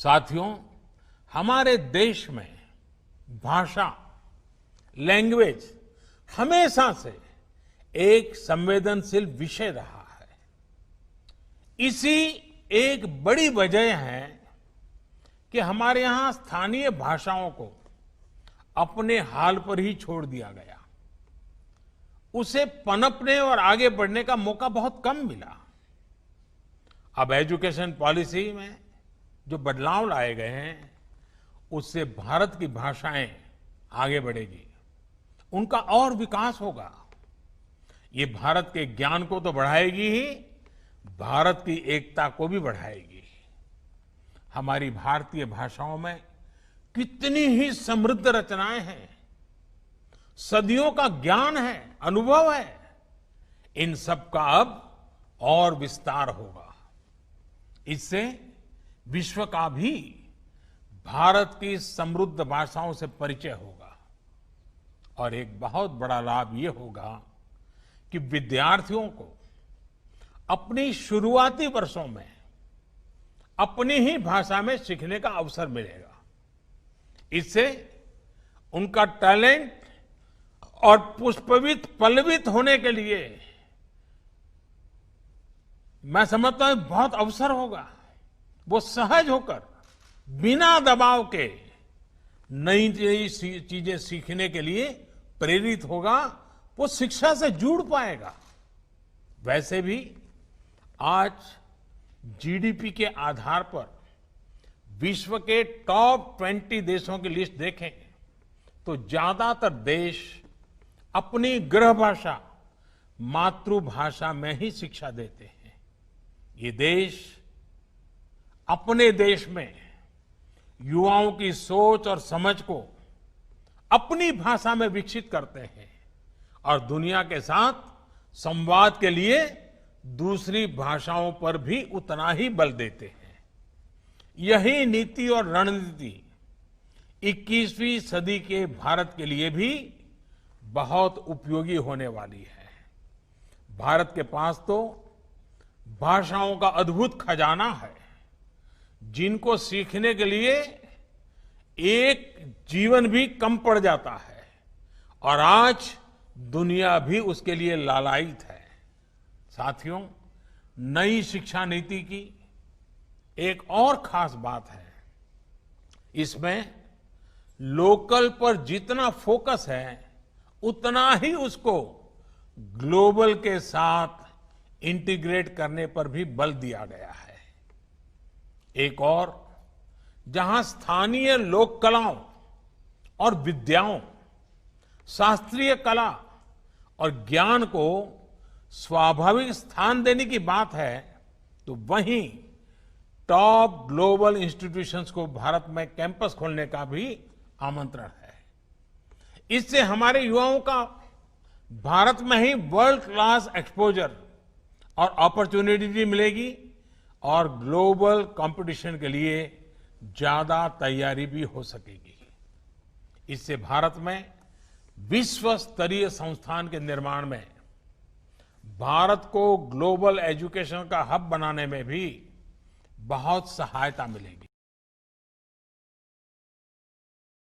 साथियों, हमारे देश में भाषा, लैंग्वेज हमेशा से एक संवेदनशील विषय रहा है। इसी एक बड़ी वजह है कि हमारे यहां स्थानीय भाषाओं को अपने हाल पर ही छोड़ दिया गया। उसे पनपने और आगे बढ़ने का मौका बहुत कम मिला। अब एजुकेशन पॉलिसी में जो बदलाव लाए गए हैं, उससे भारत की भाषाएं आगे बढ़ेगी, उनका और विकास होगा। ये भारत के ज्ञान को तो बढ़ाएगी ही, भारत की एकता को भी बढ़ाएगी। हमारी भारतीय भाषाओं में कितनी ही समृद्ध रचनाएं हैं, सदियों का ज्ञान है, अनुभव है। इन सब का अब और विस्तार होगा। इससे विश्व का भी भारत की समृद्ध भाषाओं से परिचय होगा। और एक बहुत बड़ा लाभ ये होगा कि विद्यार्थियों को अपनी शुरुआती वर्षों में अपनी ही भाषा में सीखने का अवसर मिलेगा। इससे उनका टैलेंट और पुष्पित पल्लवित होने के लिए मैं समझता हूं बहुत अवसर होगा। वो सहज होकर बिना दबाव के नई नई चीजें सीखने के लिए प्रेरित होगा। वो शिक्षा से जुड़ पाएगा। वैसे भी आज जीडीपी के आधार पर विश्व के टॉप 20 देशों की लिस्ट देखें तो ज्यादातर देश अपनी गृह भाषा, मातृभाषा में ही शिक्षा देते हैं। ये देश अपने देश में युवाओं की सोच और समझ को अपनी भाषा में विकसित करते हैं और दुनिया के साथ संवाद के लिए दूसरी भाषाओं पर भी उतना ही बल देते हैं। यही नीति और रणनीति 21वीं सदी के भारत के लिए भी बहुत उपयोगी होने वाली है। भारत के पास तो भाषाओं का अद्भुत खजाना है, जिनको सीखने के लिए एक जीवन भी कम पड़ जाता है और आज दुनिया भी उसके लिए लालायित है। साथियों, नई शिक्षा नीति की एक और खास बात है, इसमें लोकल पर जितना फोकस है उतना ही उसको ग्लोबल के साथ इंटीग्रेट करने पर भी बल दिया गया है। एक और, जहां स्थानीय लोक कलाओं और विद्याओं, शास्त्रीय कला और ज्ञान को स्वाभाविक स्थान देने की बात है, तो वहीं टॉप ग्लोबल इंस्टीट्यूशंस को भारत में कैंपस खोलने का भी आमंत्रण है। इससे हमारे युवाओं का भारत में ही वर्ल्ड क्लास एक्सपोजर और अपॉर्चुनिटी मिलेगी और ग्लोबल कंपटीशन के लिए ज्यादा तैयारी भी हो सकेगी। इससे भारत में विश्व स्तरीय संस्थान के निर्माण में, भारत को ग्लोबल एजुकेशन का हब बनाने में भी बहुत सहायता मिलेगी।